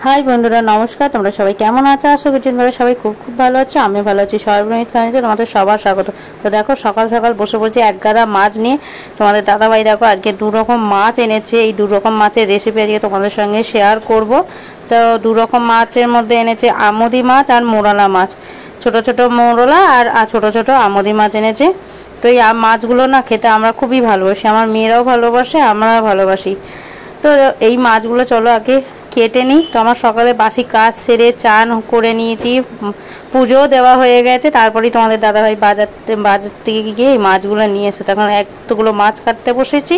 High বন্ধুরা, নমস্কার। তোমরা সবাই কেমন আছো? আশা করছি তোমরা সবাই খুব খুব ভালো আছো। আমি ভালো আছি। সর্বনিত ফ্যামিলিতে তোমাদের সবার স্বাগত। তো দেখো, সকাল সকাল বসে পড়ছি এক গাদা মাছ নিয়ে। তোমাদের দাদাভাই দেখো আজকে 2 রকম মাছ এনেছে। এই 2 রকম মাছের রেসিপি আজকে তোমাদের সঙ্গে শেয়ার করব। তো 2 রকম মাছের মধ্যে এনেছে আমুদি মাছ আর মোরলা মাছ। ছোট ছোট মোরলা আর ছোট ছোট আমুদি মাছ এনেছে। তো এই মাছগুলো না খেতে আমরা খুবই ভালোবাসি, আমার মেয়েরাও ভালোবাসে, আমরাও ভালোবাসি। তো এই মাছগুলো চলো আগে কেটে নিই। তো আমার সকালে বাসি কাজ সেরে চান করে নিয়েছি, পুজোও দেওয়া হয়ে গেছে। তারপরেই তোমাদের দাদাভাই বাজার থেকে গিয়ে এই মাছগুলো নিয়ে এসে তখন এতগুলো মাছ কাটতে বসেছি।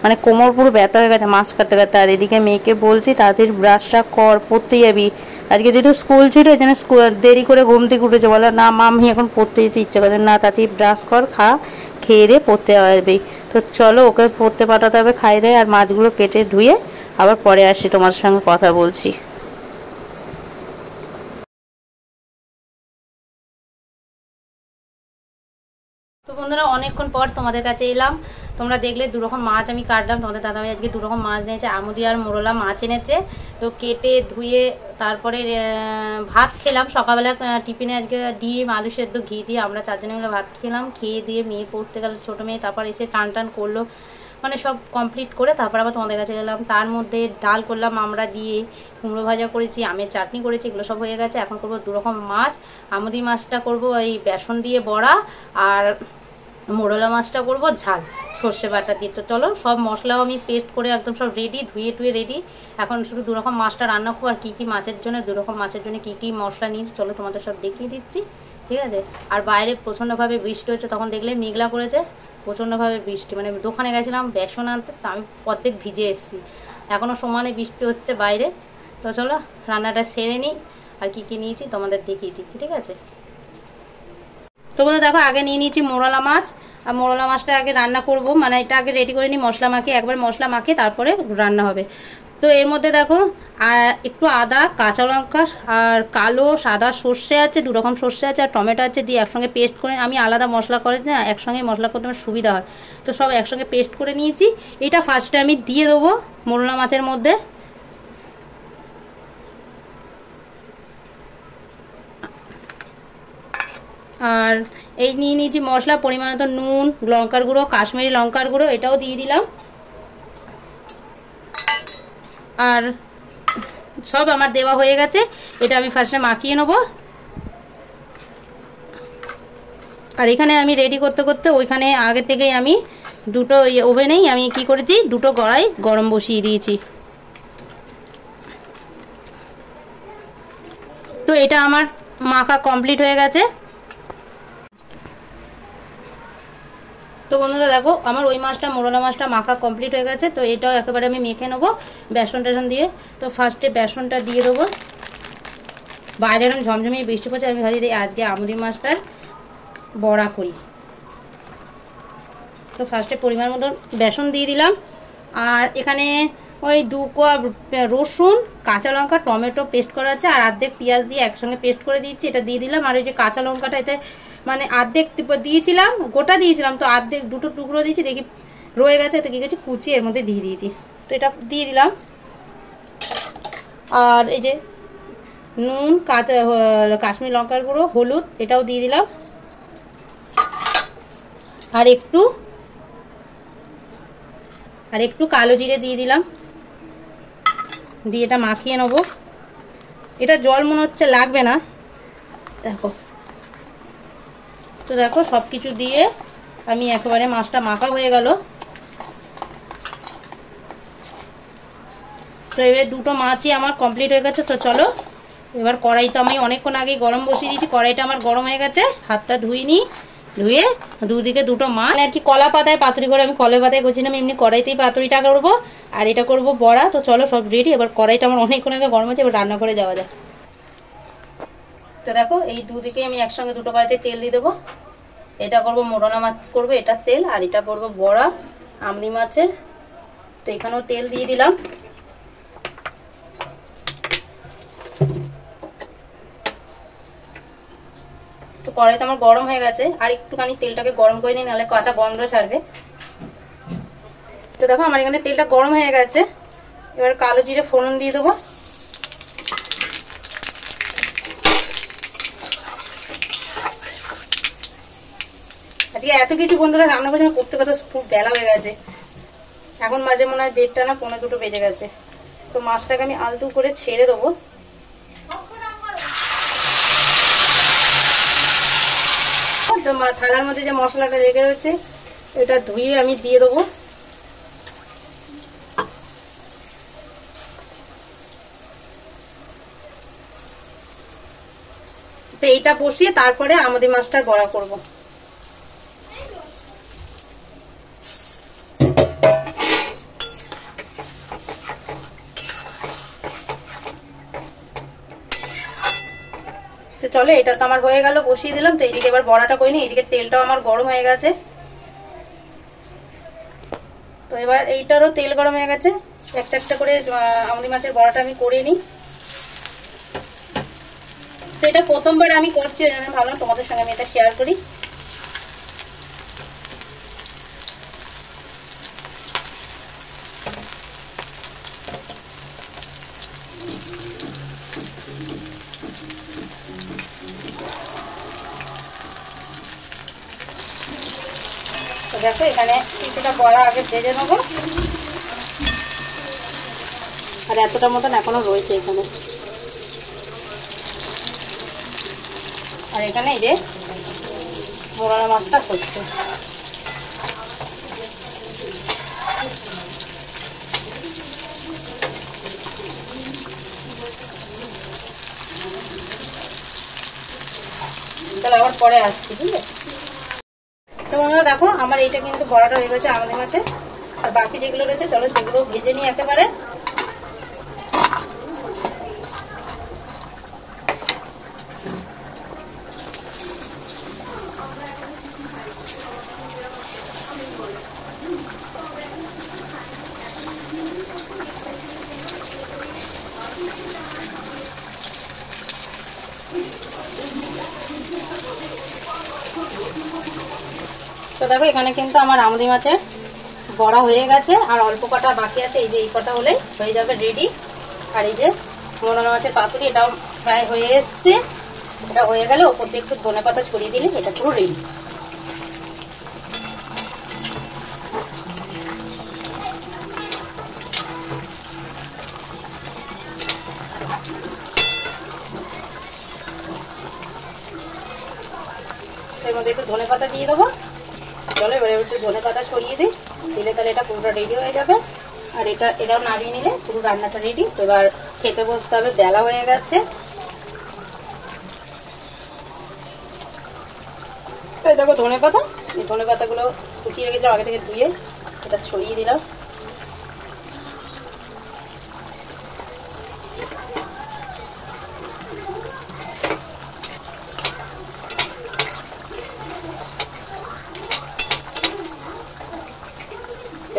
মানে কোমর পুরো ব্যথা হয়ে গেছে মাছ কাটতে কাটতে। আর এদিকে মেয়েকে বলছি তাড়াতাড়ি ব্রাশটা কর, পড়তে যাবি। আজকে যেহেতু স্কুল ছিল এই জন্য দেরি করে ঘুম থেকে উঠেছে। বলে না মা, আমি এখন পড়তে যেতে ইচ্ছা করে না, তাড়াতাড়ি ব্রাশ কর, খেয়ে দিয়ে পড়তে যাবি। তো চলো ওকে পড়তে পাঠাতে হবে, খাই দেয়। আর মাছগুলো কেটে ধুয়ে আবার পরে আসি, তোমার সঙ্গে কথা বলছি। তো বন্ধুরা, অনেকক্ষণ পর তোমাদের কাছে এলাম। তোমরা দেখলে 2 রকম মাছ আমি কাটলাম। তোমাদের দাদাভাই আজকে 2 রকম মাছ এনেছে, আমুদি আর মোরলা মাছ এনেছে। তো কেটে ধুয়ে তারপরে ভাত খেলাম সকালবেলা টিফিনে। আজকে ডিম আলু সেদ্ধ ঘি দিয়ে আমরা 4 জনে মিলে ভাত খেলাম। খেয়ে দিয়ে মেয়ে পড়তে গেল, ছোটো মেয়ে। তারপর এসে চান টান করলো, মানে সব কমপ্লিট করে তারপর আবার তোমাদের কাছে এলাম। তার মধ্যে ডাল করলাম আমরা দিয়ে, কুমড়ো ভাজা করেছি, আমের চাটনি করেছি, এগুলো সব হয়ে গেছে। এখন করবো 2 রকম মাছ। আমুদি মাছটা করবো এই বেসন দিয়ে বড়া, আর মোরলা মাছটা করবো ঝাল সর্ষে বাটা দিয়ে। তো চলো, সব মশলাও আমি পেস্ট করে একদম সব রেডি, ধুয়ে টুয়ে রেডি। এখন শুধু 2 রকম মাছটা রান্না করবো। আর কী কী মাছের জন্য 2 রকম মাছের জন্য কী কী মশলা নিয়েছি চলো তোমাদের সব দেখিয়ে দিচ্ছি, ঠিক আছে? আর বাইরে প্রচণ্ডভাবে বৃষ্টি হচ্ছে, তখন দেখলে মেঘলা করেছে, প্রচণ্ডভাবে বৃষ্টি। মানে দোকানে গেছিলাম বেসন আনতে, তা আমি অর্ধেক ভিজে এসেছি। এখনও সমানে বৃষ্টি হচ্ছে বাইরে। তো চলো রান্নাটা সেরে নিই, আর কী কী নিয়েছি তোমাদের দেখিয়ে দিচ্ছি, ঠিক আছে? তো বন্ধু দেখো, আগে নিয়ে নিয়েছি মোরলা মাছ। আর মোরলা মাছটা আগে রান্না করব, মানে এটা আগে রেডি করে নিই, মশলা মাখিয়ে, একবার মশলা মাখিয়ে তারপরে রান্না হবে। তো এর মধ্যে দেখো একটু আদা, কাঁচা লঙ্কা আর কালো সাদা সর্ষে আছে, 2 রকম সর্ষে আছে, আর টমেটো আছে, দিয়ে একসঙ্গে পেস্ট করে, আমি আলাদা মশলা করে না, একসঙ্গে মশলা করতে আমার সুবিধা হয়। তো সব একসঙ্গে পেস্ট করে নিয়েছি। এটা ফার্স্টে আমি দিয়ে দেবো মোরলা মাছের মধ্যে। আর এই নিয়ে নিয়েছি মশলা, পরিমাণ মতো নুন, লঙ্কার গুঁড়ো, কাশ্মীরি লঙ্কার গুঁড়ো, এটাও দিয়ে দিলাম। আর সব আমার দেওয়া হয়ে গেছে। এটা আমি ফার্স্টে মাখিয়ে নেব। আর এখানে আমি রেডি করতে করতে ওইখানে আগে থেকেই আমি 2টো ওভেনেই আমি কি করেছি, 2টো কড়াই গরম বসিয়ে দিয়েছি। তো এটা আমার মাখা কমপ্লিট হয়ে গেছে। তো বন্ধুরা দেখো, আমার ওই মাছটা মোরলা মাছটা মাখা কমপ্লিট হয়ে গেছে। তো এটাও একেবারে আমি মেখে নেবো বেসন টেসন দিয়ে। তো ফার্স্টে বেসনটা দিয়ে দেবো। বাইরে এরকম ঝমঝমিয়ে বৃষ্টি পড়ছে, আমি ভাবছি আজকে আমুদি মাছটার বড়া করি। তো ফার্স্টে পরিমাণ মতো বেসন দিয়ে দিলাম। আর এখানে ওই 2 কোয়া রসুন, কাঁচা লঙ্কা, টমেটো পেস্ট করা আছে, আর অর্ধেক পেঁয়াজ দিয়ে একসঙ্গে পেস্ট করে দিচ্ছি, এটা দিয়ে দিলাম। আর ওই যে কাঁচা লঙ্কাটা এতে মানে অর্ধেক দিয়েছিলাম, গোটা দিয়েছিলাম, তো অর্ধেক 2টো টুকরো দিয়েছি, দেখি রয়ে গেছে, তো কী গেছে কুচিয়ে এর মধ্যে দিয়ে দিয়েছি। তো এটা দিয়ে দিলাম। আর এই যে নুন, কাশ্মীরি লঙ্কার গুঁড়ো, হলুদ, এটাও দিয়ে দিলাম। আর একটু কালো জিরে দিয়ে দিলাম, দিয়ে এটা মাখিয়ে নেবো। এটা জল মনে হচ্ছে লাগবে না, দেখো। তো দেখো সব কিছু দিয়ে আমি একেবারে মাছটা মাখা হয়ে গেল। তো এবার 2টো মাছই আমার কমপ্লিট হয়ে গেছে। তো চলো এবার কড়াই, তো আমি অনেকক্ষণ আগে গরম বসিয়ে দিয়েছি, কড়াইটা আমার গরম হয়ে গেছে। হাতটা ধুয়ে 2 দিকে 2টো মাছ আর কি কলা পাতায় পাতুরি করে, আমি কলা পাতায় করছি না, আমি এমনি কড়াইতেই পাতুরিটা করবো। আর এটা করবো বড়া। তো চলো সব রেডি। এবার কড়াইটা আমার অনেকক্ষণ আগে গরম হয়েছে, এবার রান্না করে যাওয়া যায়। তো দেখো এই 2 দিকে আমি একসঙ্গে 2টো কড়াইতে তেল দিয়ে দেবো। এটা করবো মোরলা মাছ করবো, এটার তেল। আর এটা করবো বড়া আমুদি মাছের। তো এখানেও তেল দিয়ে দিলাম। তো কড়াইটা আমার গরম হয়ে গেছে, আর একটুখানি তেলটাকে গরম করে নিই, নাহলে কাঁচা গন্ধ ছাড়বে। তো দেখো আমার এখানে তেলটা গরম হয়ে গেছে। এবার কালো জিরে ফোড়ন দিয়ে দেবো। আজকে এত কিছু বন্ধুরা রান্না করছে, করতে করতে খুব বেলা হয়ে গেছে। এখন মাঝে মনে হয় 1:30 না 1:45 বেজে গেছে। তো মাছটাকে আমি আলতু করে ছেড়ে দেবো। তো থালার মধ্যে যে মশলাটা লেগে রয়েছে এটা ধুয়ে আমি দিয়ে দেবো। তো এইটা বসিয়ে তারপরে আমাদের মাছটার বড়া করব। তো চলো, এটা তো আমার হয়ে গেল, বসিয়ে দিলাম। তো এইদিকে এবার বড়াটা করিনি, এইদিকে তেলটাও আমার গরম হয়ে গেছে। তো এবার এইটারও তেল গরম হয়ে গেছে, একটা একটা করে আমাদের মাছের বড়াটা আমি করে নিই। তো এটা প্রথমবার আমি করছি, ওই জন্য ভাবলাম তোমাদের সঙ্গে আমি এটা শেয়ার করি। তো দেখো এখানে কিছুটা বড়া আগে ভেজে নেবো, আর এতটা মতন এখনো রয়েছে এখানে। আর এখানে এই যে মোড়া মাছটা করছে। তাহলে আবার পরে আসছি, ঠিক আছে? তো বন্ধুরা দেখো আমার এইটা কিন্তু বড়াটা হয়ে গেছে আমাদের মাছে। আর বাকি যেগুলো রয়েছে চলো সেগুলো ভেজে নিই একেবারে। তো দেখো এখানে কিন্তু আমার আমুদি মাছের বড়া হয়ে গেছে, আর অল্প কটা বাকি আছে। এই যে এই কটা হলেই হয়ে যাবে রেডি। আর এই যে মোরলা মাছের পাতুরি, এটাও প্রায় হয়ে এসছে। এটা হয়ে গেলে ওপর দিয়ে একটু ধনেপাতা ছড়িয়ে দিলে এটা পুরো রেডি। এর মধ্যে একটু ধনেপাতা দিয়ে দেবো। চলো এবারে একটু ধনেপাতা ছড়িয়ে দিই, দিলে তাহলে এটা পুরোটা রেডি হয়ে যাবে। আর এটাও নাড়িয়ে নিলে পুরো রান্নাটা রেডি। তো এবার খেতে বসতে হবে, বেলা হয়ে গেছে। এই দেখো ধনেপাতা, এই ধনেপাতাগুলো কুচিয়ে রেখেছিলাম আগে থেকে ধুয়ে, এটা ছড়িয়ে দিলাম।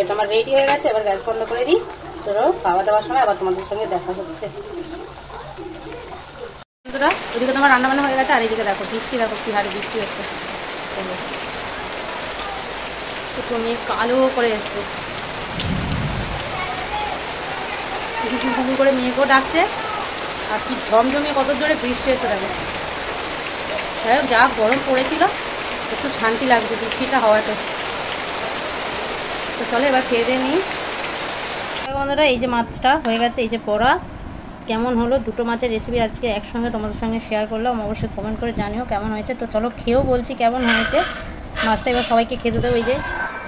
এটা আমার রেডি হয়ে গেছে, এবার গ্যাস বন্ধ করে দিই। চলো খাওয়া দাওয়ার সময় আবার তোমাদের সঙ্গে দেখা হচ্ছে। বন্ধুরা ওদিকে তোমার রান্না বান্না হয়ে গেছে, আর এইদিকে দেখো বৃষ্টি, দেখো কি হারে বৃষ্টি হচ্ছে। একটু মেঘ কালো করে এসছে, করে মেঘও ডাকছে, আর কি ঝমঝমিয়ে কত জোরে বৃষ্টি এসে দেখো। যাই হোক, যা গরম পড়েছিল একটু শান্তি লাগছে বৃষ্টিটা হওয়াতে। তো চলো এবার খেয়ে দিয়ে নিই। বন্ধুরা এই যে মাছটা হয়ে গেছে, এই যে পোড়া কেমন হলো, দুটো মাছের রেসিপি আজকে একসঙ্গে তোমাদের সঙ্গে শেয়ার করলাম। অবশ্যই কমেন্ট করে জানিও কেমন হয়েছে। তো চলো খেয়েও বলছি কেমন হয়েছে মাছটা। এবার সবাইকে খেতে দেবো। এই যে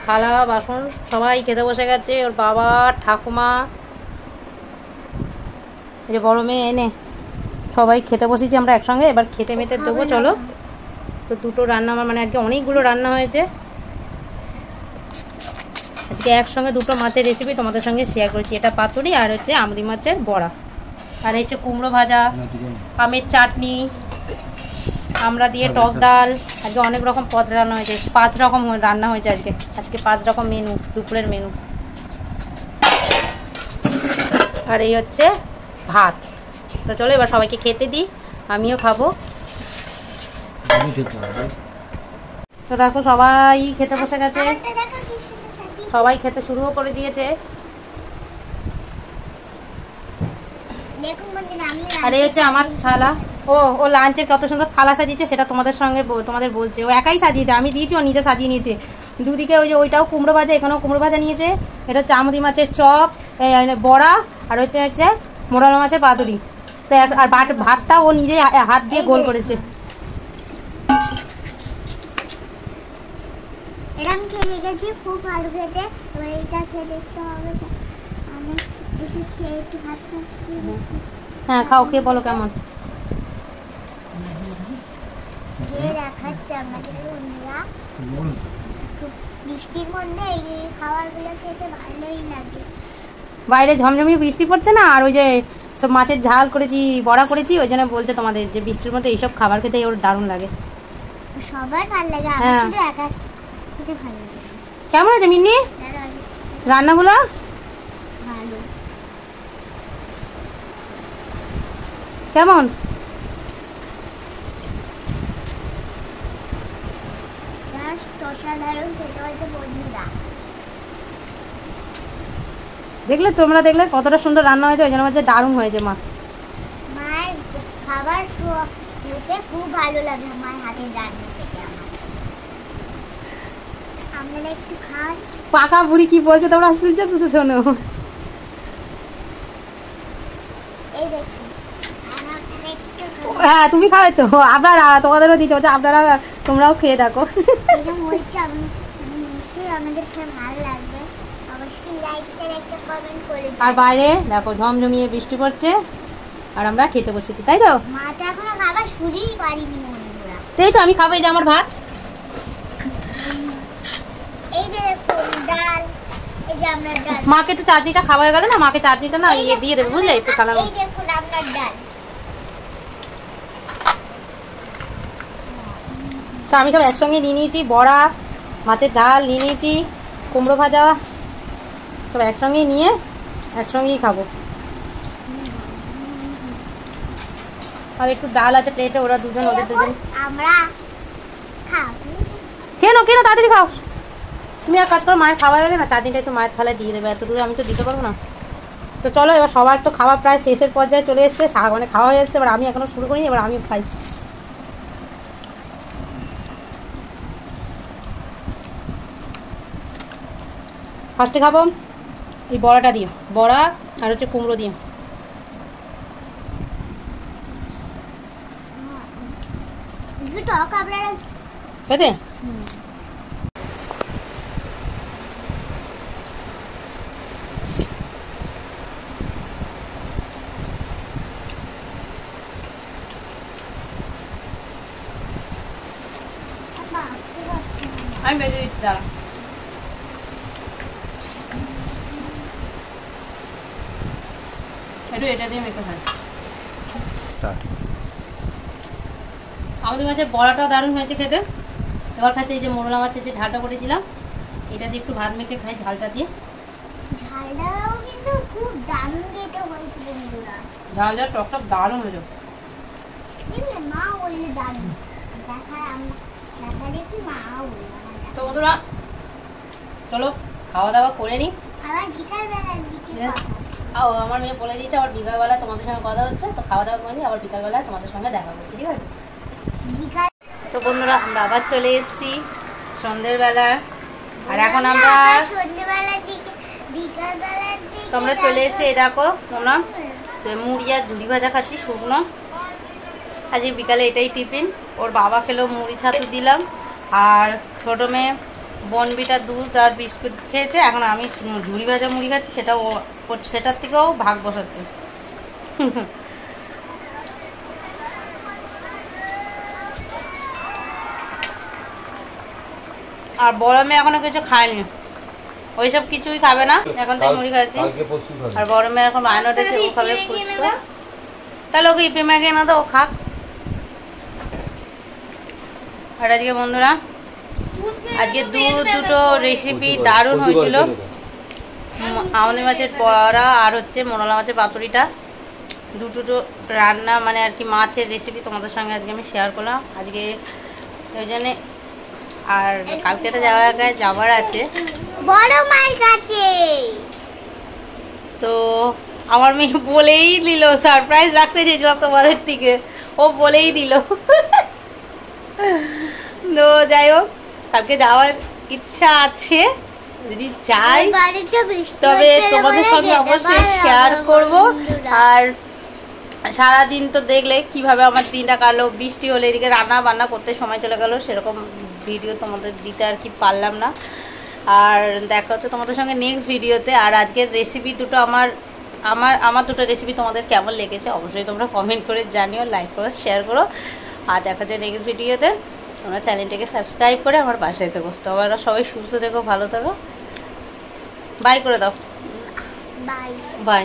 থালা বাসন সবাই খেতে বসে গেছে, ওর বাবা ঠাকুমা, এই যে বড় মেয়ে, এনে সবাই খেতে বসেছি আমরা একসঙ্গে। এবার খেতে মেতে দেবো চলো। তো দুটো রান্না আমার মানে আজকে অনেকগুলো রান্না হয়েছে। আজকে একসঙ্গে দুটো মাছের রেসিপি তোমাদের সঙ্গে শেয়ার করেছি। এটা পাতুরি আর হচ্ছে আমুদি মাছের বড়া, আর হচ্ছে কুমড়ো ভাজা, আমের চাটনি, আমরা দিয়ে টক ডাল। আজকে অনেক রকম পদ রান্না হয়েছে, 5 রকম রান্না হয়েছে আজকে 5 রকম মেনু, দুপুরের মেনু। আর এই হচ্ছে ভাত। তো চলো এবার সবাইকে খেতে দিই, আমিও খাবো। তো দেখো সবাই খেতে বসে গেছে, সবাই খেতে শুরুও করে দিয়েছে। আর এই হচ্ছে আমার শালা, ও লাঞ্চের কত সুন্দর থালা সাজিয়েছে সেটা তোমাদের বলছে। ও একাই সাজিয়েছে, আমি দিয়েছি, ও নিজে সাজিয়ে নিয়েছে। দুদিকে ওই যে ওইটাও কুমড়ো ভাজা, এখানেও কুমড়ো ভাজা নিয়েছে। এটা হচ্ছে আমুদি মাছের চপ, বড়া, আর হচ্ছে মোরালা মাছের পাতুরি। তো আর ভাতটা ও নিজেই হাত দিয়ে গোল করেছে। এরকম খেয়ে গেছি, খুব ভালো খেতে। এবার এটা খেয়ে দেখতে হবে। আমি একটু খেয়ে একটু ভাত খাচ্ছি। হ্যাঁ খাও, খেয়ে বলো কেমন। খেয়ে দেখাচ্ছে আমাদের বন্ধুরা। বৃষ্টির মধ্যে এই খাবারগুলো খেতে ভালোই লাগে। বাইরে ঝমঝমিয়ে বৃষ্টি পড়ছে না, আর ওই যে সব মাছের ঝাল করেছি, বড়া করেছি, ওই জন্য বলছে তোমাদের যে বৃষ্টির মধ্যে এইসব খাবার খেতে ওর দারুণ লাগে। সবার ভালো লাগে, আমার শুধু একা খেতে ভালো লাগে। কেমন আছে মিন্নি রান্নাগুলো? ভালো। কেমন? অসাধারণ খেতে হয়েছে বন্ধুরা। তোমরা দেখলে কতটা সুন্দর রান্না হয়েছে, ওই জন্য বলছে দারুণ হয়েছে। মায়ের খাবার খেতে খুব ভালো লাগে, মায়ের হাতের রান্না খেতে আমার। আপনারা একটু খান। পাকা বুড়ি কি বলছে তোমরা শুনছো, শুধু শোনো। এই দেখুন, হ্যাঁ তুমি খাও তো, আপনারা তোমাদেরও দিচ্ছ, আপনারা তোমরাও খেয়ে দেখো। নিশ্চয়ই আমাদের খেয়ে ভালো লাগবে। অবশ্যই লাইক শেয়ার একটা কমেন্ট করে। আর বাইরে দেখো ঝমঝমিয়ে বৃষ্টি পড়ছে, আর আমরা খেতে বসেছি, তাই তো? মাটা এখনো খাবার শুরুই করিনি বন্ধুরা। তাই তো, আমি খাবো। এই যে আমার ভাত, এই যে দেখুন ডাল, এই যে আমরা ডাল। মাকে একটু চাটনিটা খাওয়া হয়ে গেল না, মাকে চাটনিটা না ইয়ে দিয়ে দেবে, বুঝলে? একটু খাওয়া। এই দেখুন আপনার ডাল। তো আমি সব একসঙ্গে নিয়ে নিয়েছি, বড়া, মাছের ঝাল নিয়ে নিয়েছি, কুমড়ো ভাজা, সব একসঙ্গেই নিয়ে একসঙ্গেই খাবো। আর একটু ডাল আছে প্লেটে, ওরা দুজন, ওদের দুজন। আমরা খাবো। কেন তাড়াতাড়ি খাও। তুমি এক কাজ করো, মায়ের খাওয়া গেলে না চাটনিটা একটু মায়ের থালায় দিয়ে দেবে, এত দূরে আমি তো দিতে পারবো না। তো চলো, এবার সবার তো খাওয়া প্রায় শেষের পর্যায়ে চলে এসছে, মানে খাওয়া হয়ে যাচ্ছে। এবার আমি এখনো শুরু করিনি, এবার আমিও খাই। ফার্স্টে খাবো এই বড়াটা দিয়ে, বড়া আর হচ্ছে কুমড়ো দিয়ে। টক আপনারা খেতে আমি বেজে দিচ্ছি, দাঁড়া। এটা দিয়ে মেখে খাই। আমাদের মাছের বড়াটাও দারুণ হয়েছে খেতে। এবার খাচ্ছে এই যে মোরলা মাছের যে ঝালটা করেছিলাম, এটা দিয়ে একটু ভাত মেখে খাই ঝালটা দিয়ে। ঝালটাও কিন্তু খুব দারুণ খেতে হয়েছে বন্ধুরা। ঝাল টকটা দারুণ হয়েছে। মা বললে দারুণ, দেখা দেখি মা বললো। তো বন্ধুরা চলো খাওয়া দাওয়া করে নিই। আবার বিকালবেলার দিকে আমার মেয়ে বলে দিয়েছে আবার বিকালবেলা তোমাদের সঙ্গে কথা হচ্ছে, তো খাওয়া দাওয়া করে নিই, আবার বিকালবেলা তোমাদের সঙ্গে দেখা করছি, ঠিক আছে? তো বন্ধুরা আমরা আবার চলে এসেছি সন্ধ্যের বেলা, আর এখন আমরা সন্ধ্যেবেলার দিকে বিকালবেলার দিকে তোমরা চলে এসে দেখো তোমরা মুড়ি আর ঝুড়ি ভাজা খাচ্ছি শুকনো। আজকে বিকালে এটাই টিফিন। ওর বাবা খেলো মুড়ি ছাতু দিলাম, আর ছোটো মেয়ে বনবিটা দুধ আর বিস্কুট খেয়েছে। এখন আমি ঝুড়ি ভাজা মুড়ি খাচ্ছি, সেটার থেকেও ভাগ বসাচ্ছে। আর বড় মেয়ে এখনো কিছু খায়নি, ওইসব কিছুই খাবে না, এখন তো মুড়ি খাচ্ছি। আর বড় মেয়ে এখন বায়না উঠেছে, ও খাবে ফুচকা। তাহলে ওকে ইপি ম্যাগে না তো ও খাক। আর আজকে বন্ধুরা আজকে দুটো রেসিপি দারুণ হয়েছিল। আমনি মাছের বড়া আর হচ্ছে মোরলা মাছের পাতুরিটা, দুটো রান্না মানে আর কি মাছের রেসিপি তোমাদের সঙ্গে আজকে আমি শেয়ার করলাম আজকে ওই জন্যে। আর কালকে তো যাওয়ার আছে বড় মায়ের কাছে। তো আমার মেয়ে বলেই নিল, সারপ্রাইজ রাখতে চেয়েছিলাম তোমাদের থেকে, ও বলেই দিল। তো যাই হোক, কালকে যাওয়ার ইচ্ছা আছে, যদি যাই তবে তোমাদের সঙ্গে অবশ্যই শেয়ার করব। আর সারাদিন তো দেখলে কিভাবে আমার দিনটা কাটলো, বৃষ্টি হলে এদিকে রান্না বান্না করতে সময় চলে গেল, সেরকম ভিডিও তোমাদের দিতে আর কি পারলাম না। আর দেখা হচ্ছে তোমাদের সঙ্গে নেক্সট ভিডিওতে। আর আজকের রেসিপি দুটো আমার দুটো রেসিপি তোমাদের কেমন লেগেছে অবশ্যই তোমরা কমেন্ট করে জানিও, লাইক করো, শেয়ার করো। আর দেখা যায় নেক্সট ভিডিওতে। তোমরা চ্যানেলটাকে সাবস্ক্রাইব করে আমার পাশে থেকো। তোমরা সবাই সুস্থ থেকো, ভালো থেকো। বাই করে দাও। Bye bye.